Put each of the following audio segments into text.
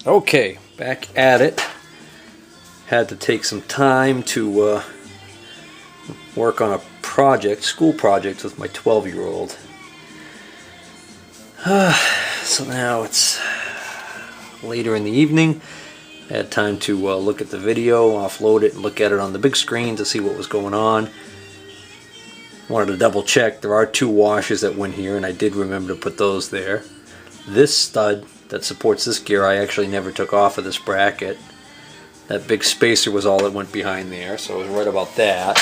Okay, back at it. Had to take some time to work on a project, school project with my 12-year-old. So now it's later in the evening. I had time to look at the video, offload it, and look at it on the big screen to see what was going on. Wanted to double check. There are 2 washers that went here, and I did remember to put those there. This stud that supports this gear I actually never took off of this bracket. That big spacer was all that went behind there, so I was right about that.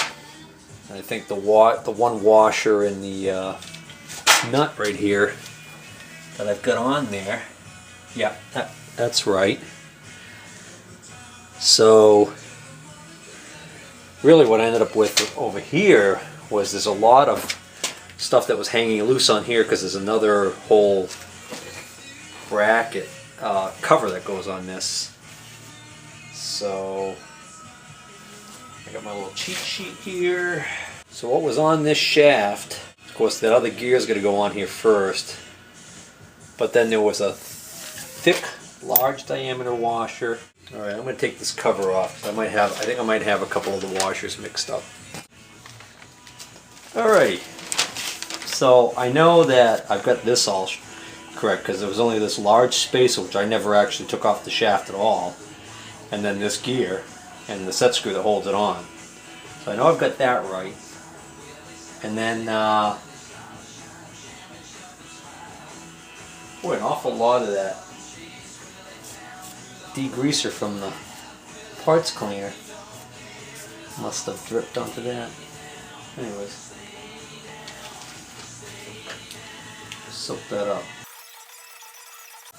And I think the one washer in the nut right here that I've got on there, yeah, that's right. So really what I ended up with over here was there's a lot of stuff that was hanging loose on here because there's another whole bracket cover that goes on this. So I got my little cheat sheet here. So what was on this shaft, of course that other gear is going to go on here first, but then there was a thick large diameter washer. Alright, I'm going to take this cover off. I think I might have a couple of the washers mixed up. Alrighty, so I know that I've got this all correct because there was only this large spacer which I never actually took off the shaft at all, and then this gear and the set screw that holds it on. So I know I've got that right. And then boy, an awful lot of that degreaser from the parts cleaner must have dripped onto that. Anyways, soak that up.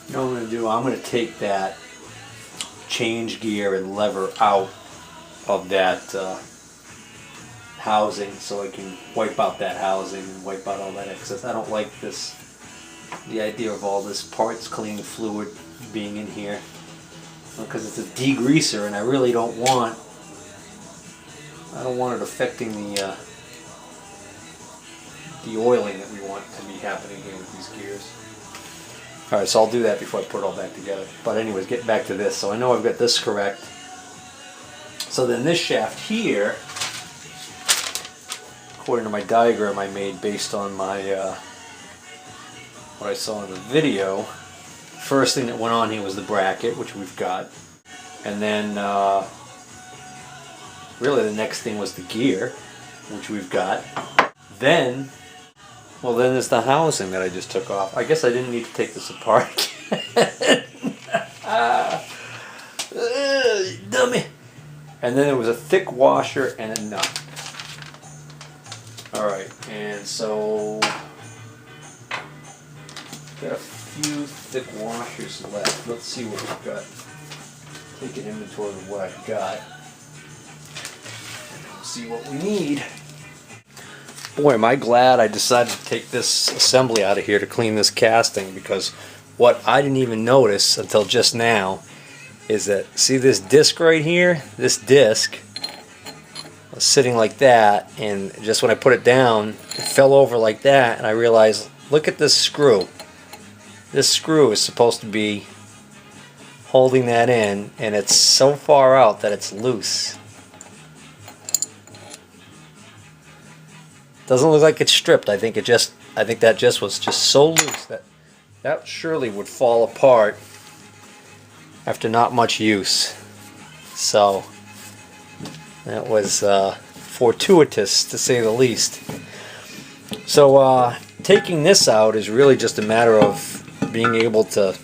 You know what I'm going to do? I'm going to take that change gear and lever out of that housing so I can wipe out that housing and wipe out all that excess. I don't like the idea of all this parts cleaning fluid being in here because it's a degreaser and I really don't want it affecting the oiling that we want to be happening here with these gears. Alright, so I'll do that before I put it all back together. But anyways, getting back to this. So I know I've got this correct. So then this shaft here, according to my diagram I made based on my what I saw in the video, first thing that went on here was the bracket, which we've got. And then really the next thing was the gear, which we've got. Then there's the housing that I just took off. I guess I didn't need to take this apart. Dummy. And then there was a thick washer and a nut. Alright, and so got a few thick washers left. Let's see what we've got. Take an inventory of what I've got. And see what we need. Boy, am I glad I decided to take this assembly out of here to clean this casting, because what I didn't even notice until just now is that, see this disc right here? This disc was sitting like that, and just when I put it down, it fell over like that, and I realized, look at this screw. This screw is supposed to be holding that in, and it's so far out that it's loose. Doesn't look like it's stripped. I think that just was just so loose that surely would fall apart after not much use. So that was fortuitous to say the least. So taking this out is really just a matter of being able to.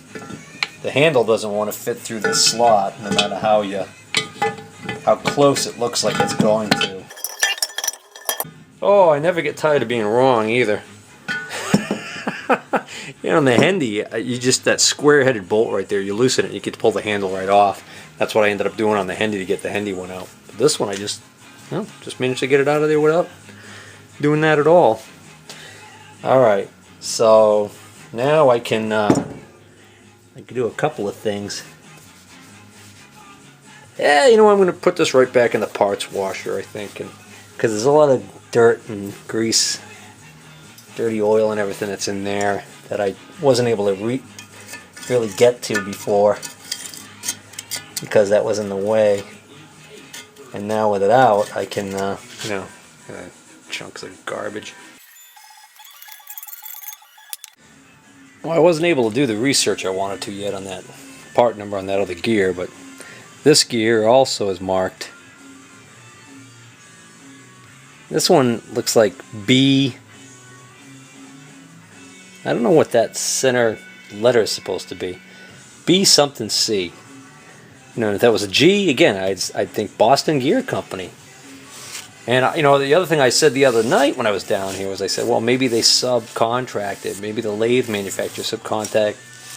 The handle doesn't want to fit through this slot, no matter how close it looks like it's going to. Oh, I never get tired of being wrong either. You know, on the Hendy, you just, that square-headed bolt right there, you loosen it, you get to pull the handle right off. That's what I ended up doing on the Hendy to get the Hendy one out. But this one, I just managed to get it out of there without doing that at all. Alright, so now I can do a couple of things. Yeah, you know what, I'm going to put this right back in the parts washer, I think, because there's a lot of dirt and grease, dirty oil and everything that's in there that I wasn't able to really get to before. because that was in the way. And now with it out, I can, chunks of garbage. Well, I wasn't able to do the research I wanted to yet on that part number on that other gear, but this gear also is marked. This one looks like B. I don't know what that center letter is supposed to be. B something C. If that was a G, again, I'd think Boston Gear Company. And the other thing I said the other night when I was down here was I said, well, maybe they subcontracted, maybe the lathe manufacturer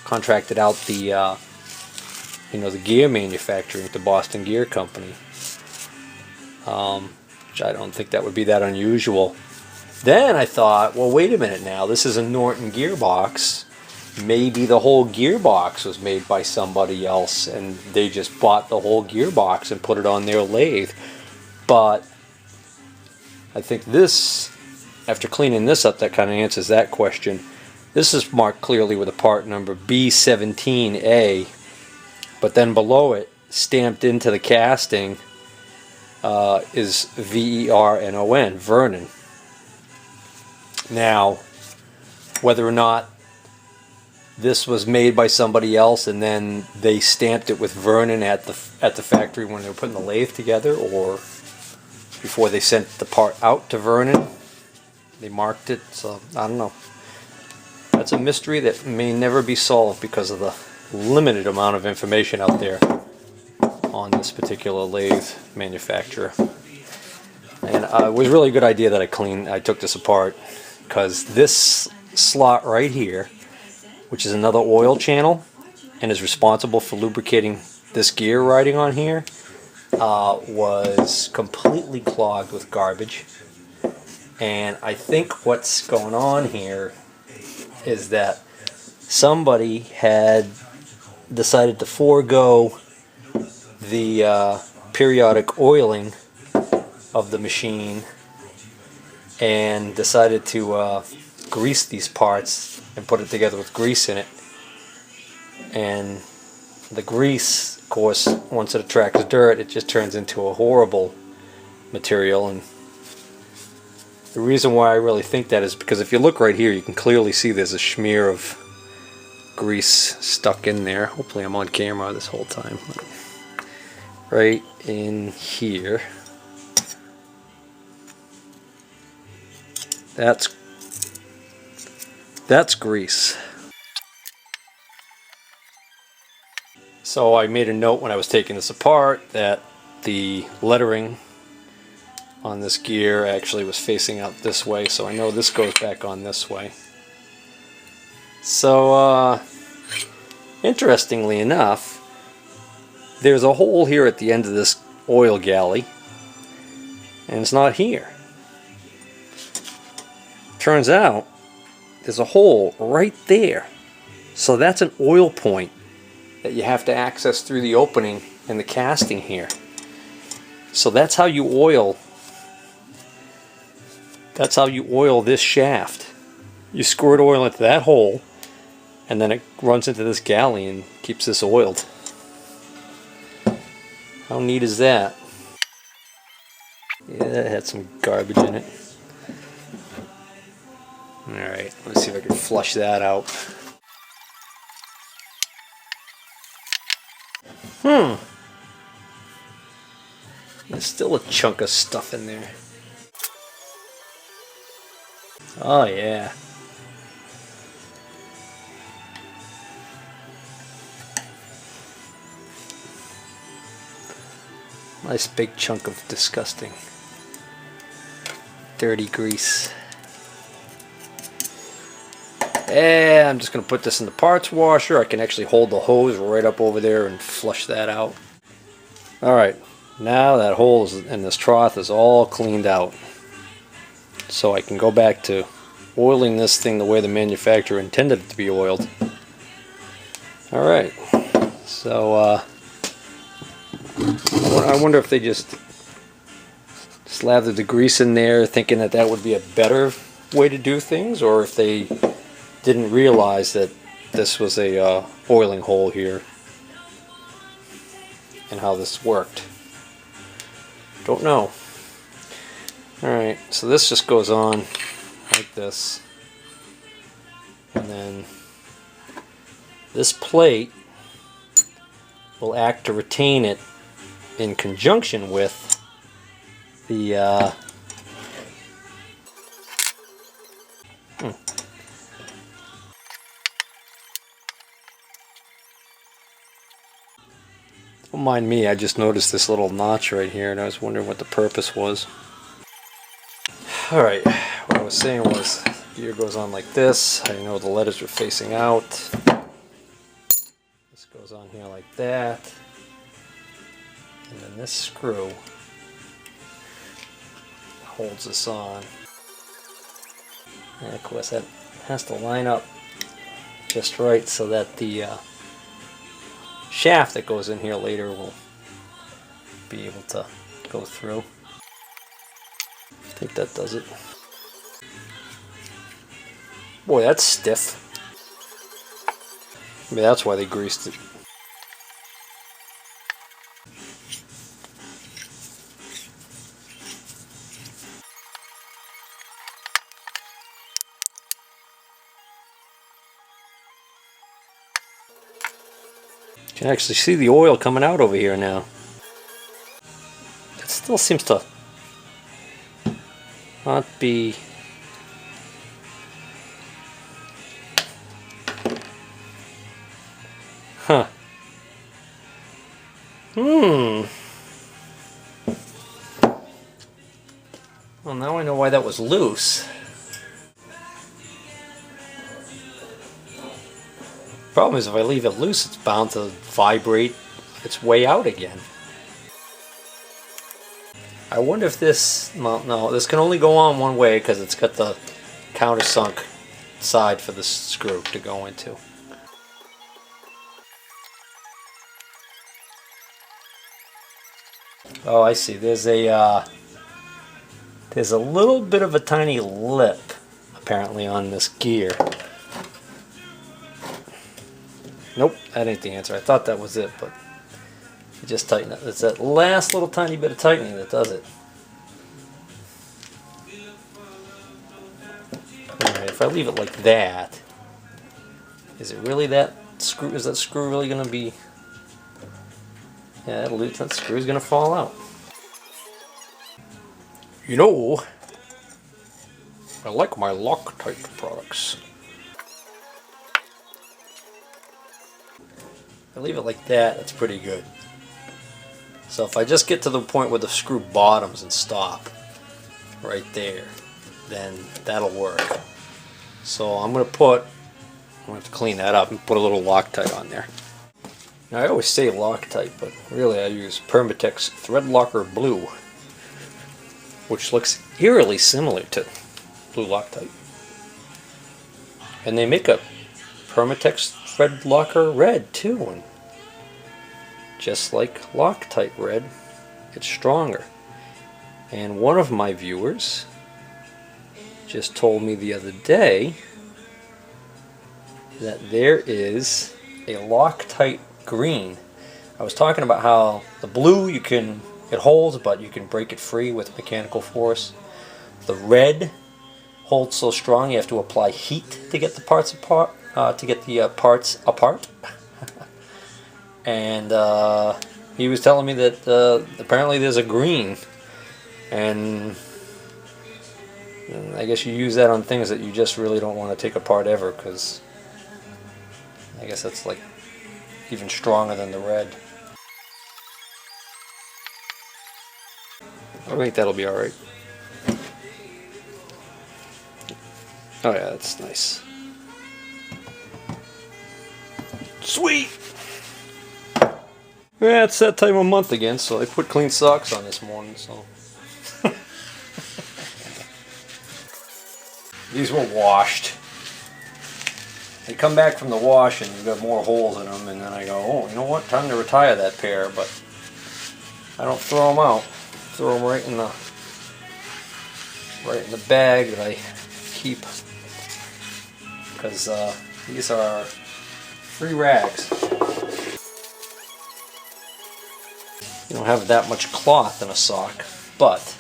contracted out the the gear manufacturing to Boston Gear Company. Which I don't think that would be that unusual. Then I thought, well, wait a minute now, this is a Norton gearbox. Maybe the whole gearbox was made by somebody else and they just bought the whole gearbox and put it on their lathe. But I think this, after cleaning this up, that kind of answers that question. This is marked clearly with a part number B17A, but then below it, stamped into the casting, is VERNON, Vernon. Now, whether or not this was made by somebody else and then they stamped it with Vernon at the factory when they were putting the lathe together, or before they sent the part out to Vernon, they marked it. So I don't know. That's a mystery that may never be solved because of the limited amount of information out there on this particular lathe manufacturer. And it was really a good idea that I took this apart, because this slot right here, which is another oil channel and is responsible for lubricating this gear riding on here, was completely clogged with garbage. And I think what's going on here is that somebody had decided to forego the periodic oiling of the machine and decided to grease these parts and put it together with grease in it. And the grease, of course, once it attracts dirt, it just turns into a horrible material. And the reason why I really think that is because if you look right here, you can clearly see there's a smear of grease stuck in there. Hopefully I'm on camera this whole time. Right in here. That's grease. So I made a note when I was taking this apart that the lettering on this gear actually was facing out this way, so I know this goes back on this way. So interestingly enough, there's a hole here at the end of this oil galley, and it's not here. Turns out there's a hole right there. So that's an oil point that you have to access through the opening in the casting here. So that's how you oil. That's how you oil this shaft. You squirt oil into that hole, and then it runs into this galley and keeps this oiled. How neat is that? Yeah, that had some garbage in it. Alright, let's see if I can flush that out. There's still a chunk of stuff in there. Oh yeah. Nice big chunk of disgusting dirty grease. And I'm just going to put this in the parts washer. I can actually hold the hose right up over there and flush that out. Alright, now that hole in this trough is all cleaned out. So I can go back to oiling this thing the way the manufacturer intended it to be oiled. Alright, so I wonder if they just slathered the grease in there thinking that that would be a better way to do things, or if they didn't realize that this was a oiling hole here. and how this worked. Don't know. Alright, so this just goes on like this. And then this plate will act to retain it in conjunction with the Don't mind me, I just noticed this little notch right here and I was wondering what the purpose was. Alright, what I was saying was the gear goes on like this. I know the letters are facing out. This goes on here like that. And then this screw holds this on. And of course that has to line up just right so that the shaft that goes in here later will be able to go through. I think that does it. Boy, that's stiff. Maybe that's why they greased it. You can actually see the oil coming out over here now. It still seems to not be... Huh. Well, now I know why that was loose. Problem is, if I leave it loose, it's bound to vibrate its way out again. I wonder if this... Well, no, this can only go on one way because it's got the countersunk side for the screw to go into. Oh, I see. There's a little bit of a tiny lip apparently on this gear. Nope, that ain't the answer. I thought that was it, but you just tighten it. It's that last little tiny bit of tightening that does it. Alright, if I leave it like that, is it really that screw? Is that screw really going to be... Yeah, that screw's going to fall out. You know, I like my Loctite products. If I leave it like that, that's pretty good. So if I just get to the point where the screw bottoms and stop, right there, then that'll work. So I'm going to have to clean that up and put a little Loctite on there. Now I always say Loctite, but really I use Permatex Thread Locker Blue, which looks eerily similar to Blue Loctite. And they make a Permatex Thread Locker Red too, and just like Loctite Red, it's stronger. And one of my viewers just told me the other day that there is a Loctite green. I was talking about how the blue it holds, but you can break it free with mechanical force. The red holds so strong you have to apply heat to get the parts apart. And he was telling me that apparently there's a green, and I guess you use that on things that you just really don't want to take apart ever, because I guess that's like even stronger than the red. I think that'll be alright. Oh yeah, that's nice. Sweet! Yeah, it's that time of month again, so I put clean socks on this morning, so... These were washed. They come back from the wash and you've got more holes in them, and then I go, oh, you know what, time to retire that pair, but I don't throw them out. Throw them right in the bag that I keep, because these are free rags. you don't have that much cloth in a sock, but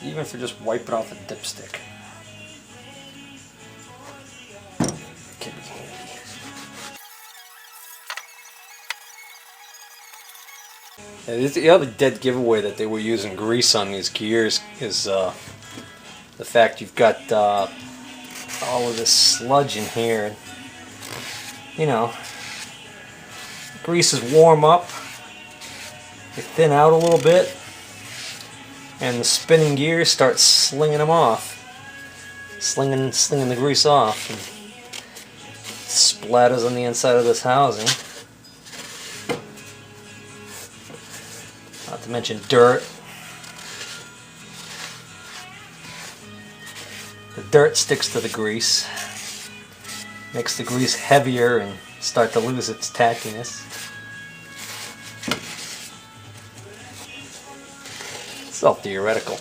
even for just wiping off a dipstick, can be handy. And the other dead giveaway that they were using grease on these gears is the fact you've got all of this sludge in here. You know, greases warm up, they thin out a little bit, and the spinning gears start slinging them off, slinging the grease off, and splatters on the inside of this housing. Not to mention dirt. The dirt sticks to the grease, makes the grease heavier and start to lose its tackiness. It's all theoretical.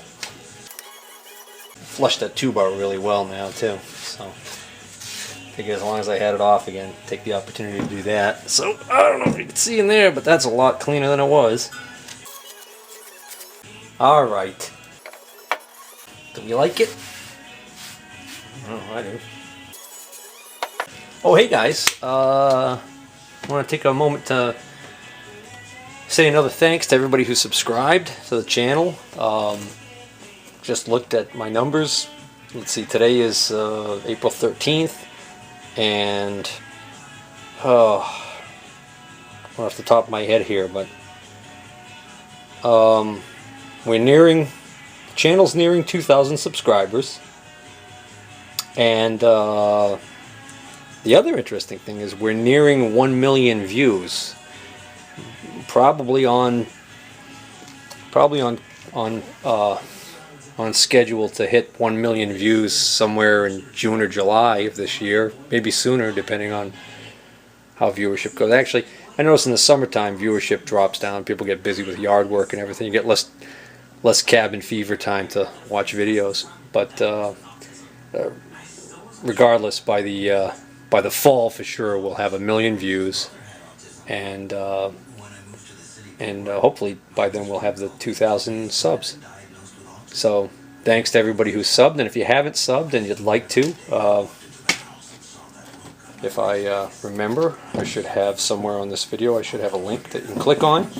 Flushed that tube out really well now too, so I figure as long as I had it off again, take the opportunity to do that. So I don't know if you can see in there, but that's a lot cleaner than it was. Alright. Do we like it? Oh, I do. Oh, hey guys. I want to take a moment to say another thanks to everybody who subscribed to the channel. Just looked at my numbers. Let's see, today is April 13th, and off the top of my head here, but the channel's nearing 2,000 subscribers. And the other interesting thing is we're nearing 1 million views. Probably on schedule to hit 1 million views somewhere in June or July of this year, maybe sooner depending on how viewership goes. Actually, I notice in the summertime viewership drops down. People get busy with yard work and everything. You get less cabin fever time to watch videos. But regardless, by the fall for sure we'll have 1 million views, and hopefully by then we'll have the 2,000 subs. So thanks to everybody who subbed, and if you haven't subbed and you'd like to, if I remember, I should have somewhere on this video, I should have a link that you can click on,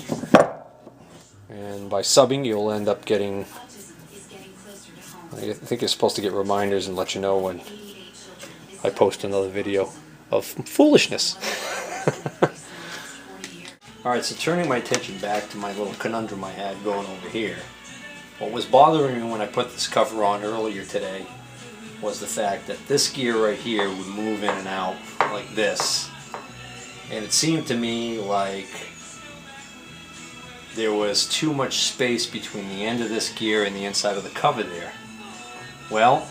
and by subbing you'll end up getting, I think you're supposed to get reminders and let you know when I post another video of foolishness. Alright, so turning my attention back to my little conundrum I had going over here. What was bothering me when I put this cover on earlier today was the fact that this gear right here would move in and out like this. And it seemed to me like there was too much space between the end of this gear and the inside of the cover there. Well,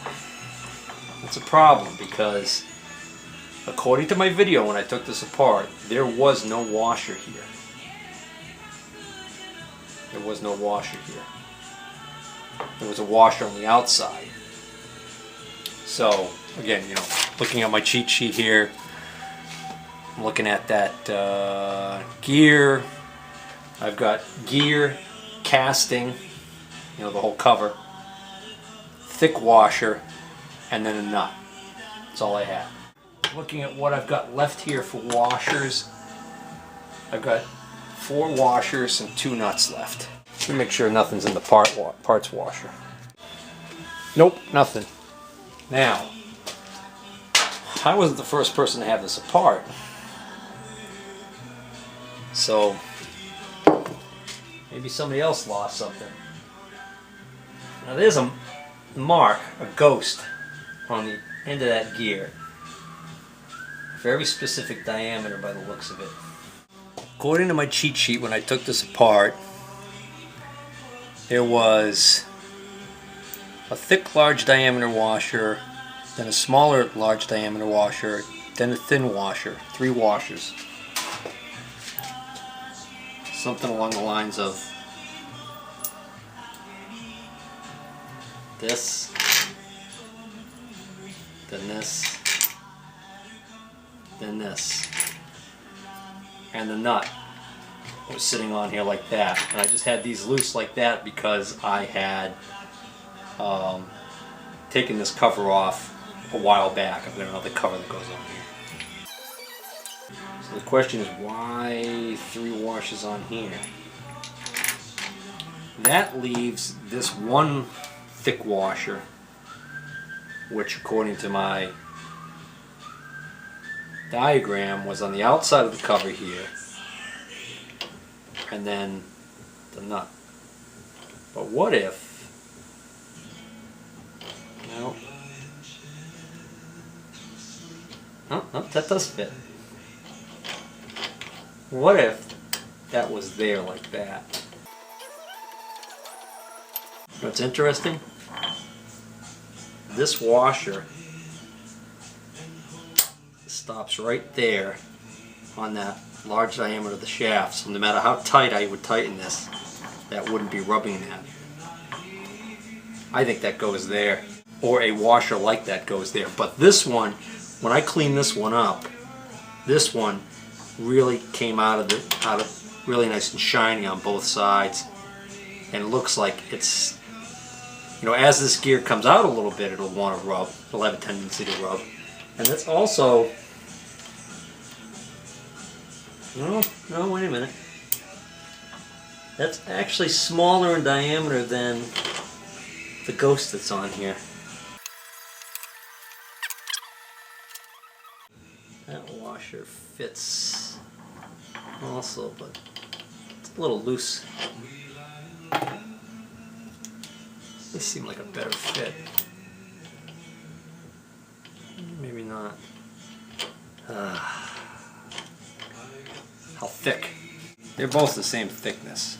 it's a problem because according to my video when I took this apart, there was no washer here. There was no washer here. There was a washer on the outside. So, again, you know, looking at my cheat sheet here, I'm looking at that gear. I've got gear, casting, you know, the whole cover, thick washer, and then a nut. That's all I have. Looking at what I've got left here for washers, I've got 4 washers and 2 nuts left. Let me make sure nothing's in the parts washer. Nope, nothing. Now, I wasn't the first person to have this apart, so maybe somebody else lost something. Now there's a mark, a ghost, on the end of that gear. Very specific diameter by the looks of it. According to my cheat sheet when I took this apart, there was a thick large diameter washer, then a smaller large diameter washer, then a thin washer, 3 washers. Something along the lines of this, then this, then this, and the nut was sitting on here like that, and I just had these loose like that because I had taken this cover off a while back. I've got another cover that goes on here. So the question is, why 3 washers on here? That leaves this one thick washer, which according to my diagram was on the outside of the cover here, and then the nut. But what if, no, no, that does fit. What if that was there like that? What's interesting? This washer stops right there on that large diameter of the shaft, so no matter how tight I would tighten this, that wouldn't be rubbing that. I think that goes there, or a washer like that goes there. But this one, when I clean this one up, this one really came out of really nice and shiny on both sides, and it looks like it's, you know, as this gear comes out a little bit, it'll want to rub. It'll have a tendency to rub. And that's also, no, wait a minute. That's actually smaller in diameter than the Ghost that's on here. That washer fits also, but it's a little loose. This seemed like a better fit. Maybe not. How thick? They're both the same thickness.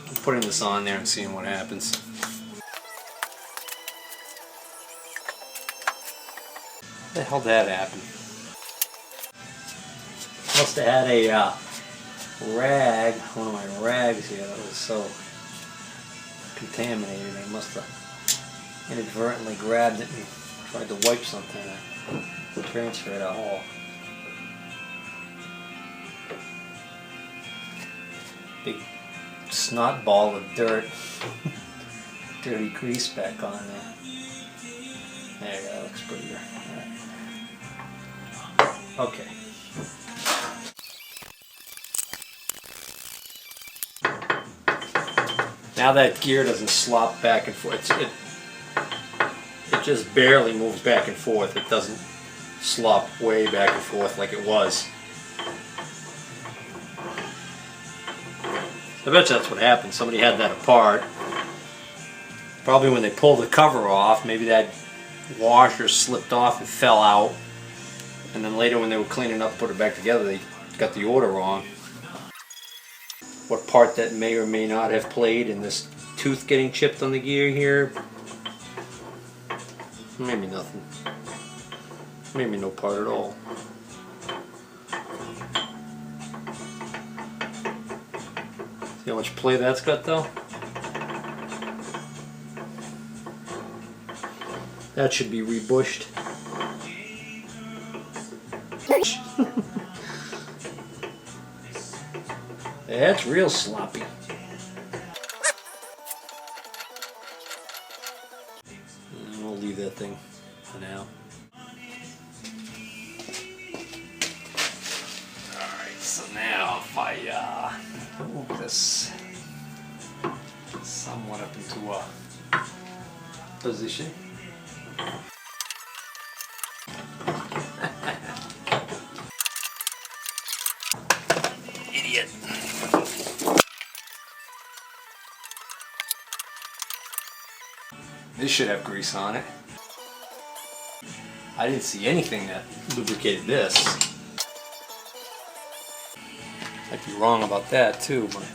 I'm putting this on there and seeing what happens. How the hell did that happen? Must have had a rag, one of my rags here that was so contaminated. I must have inadvertently grabbed it and tried to wipe something and transfer it all. Big snot ball of dirt. Dirty grease back on there. There you go, that looks pretty good. Right. Okay. Now that gear doesn't slop back and forth. It just barely moves back and forth. It doesn't slop way back and forth like it was. I bet you that's what happened. Somebody had that apart. Probably when they pulled the cover off, maybe that washer slipped off and fell out. And then later when they were cleaning up, put it back together, they got the order wrong. What part that may or may not have played in this tooth getting chipped on the gear here? Maybe nothing. Maybe no part at all. See how much play that's got though? That should be rebushed. That's real sloppy. We'll leave that thing for now. Alright, so now if I move this somewhat up into a position. Idiot. This should have grease on it. I didn't see anything that lubricated this. I'd be wrong about that too, but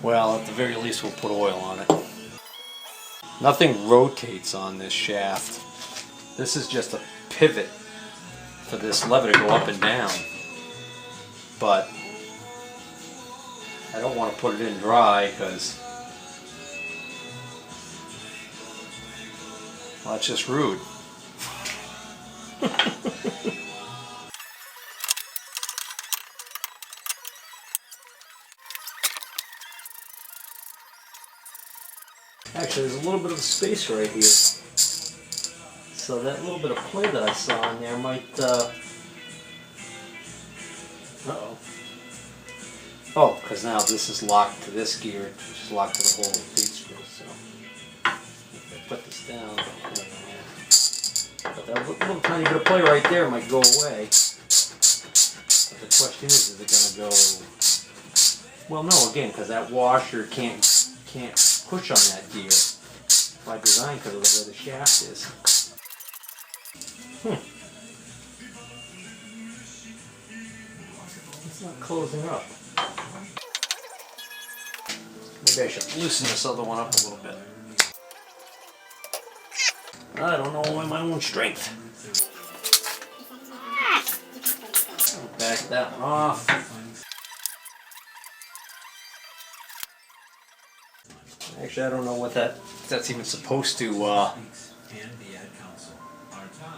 well, at the very least we'll put oil on it. Nothing rotates on this shaft. This is just a pivot for this lever to go up and down. But I don't want to put it in dry because, well, that's just rude. little bit of space right here. So that little bit of play that I saw in there might, uh-oh. Oh, because now this is locked to this gear, which is locked to the whole lead screw. So if I put this down, but that little tiny bit of play right there might go away. But the question is it going to go? Well, no, again, because that washer can't push on that gear by design because of the way the shaft is. It's not closing up. Maybe I should loosen this other one up a little bit. I don't know my own strength. Back that one off. Actually, I don't know what if that's even supposed to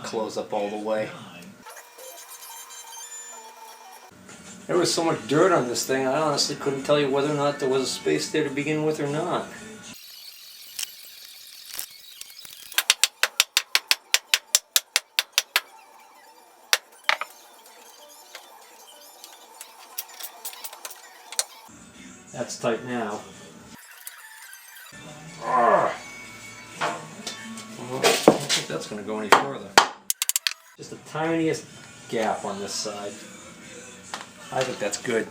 close up all the way. There was so much dirt on this thing, I honestly couldn't tell you whether or not there was a space there to begin with or not. That's tight now. Well, I don't think that's going to go any further. Just the tiniest gap on this side. I think that's good.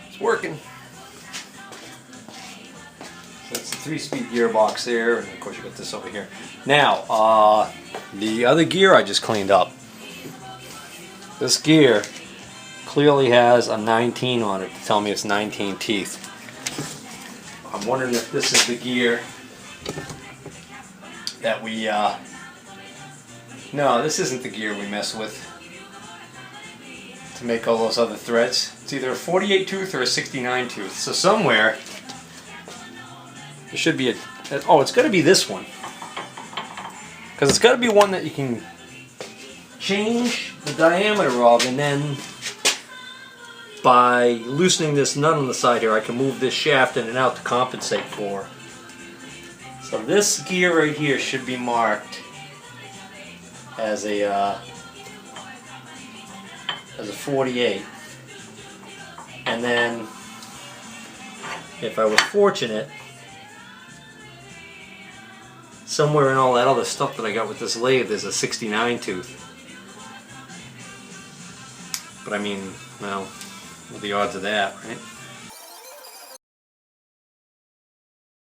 It's working. So that's the 3-speed gearbox there, and of course you got this over here. Now, the other gear I just cleaned up. This gear clearly has a 19 on it to tell me it's 19 teeth. I'm wondering if this is the gear that we, no, this isn't the gear we mess with to make all those other threads. It's either a 48 tooth or a 69 tooth. So somewhere, there should be oh, it's got to be this one. Because it's got to be one that you can change the diameter of, and then by loosening this nut on the side here, I can move this shaft in and out to compensate for. So this gear right here should be marked as a 48. And then, if I was fortunate, somewhere in all that other stuff that I got with this lathe, there's a 69 tooth. But I mean, well, what are the odds of that, right?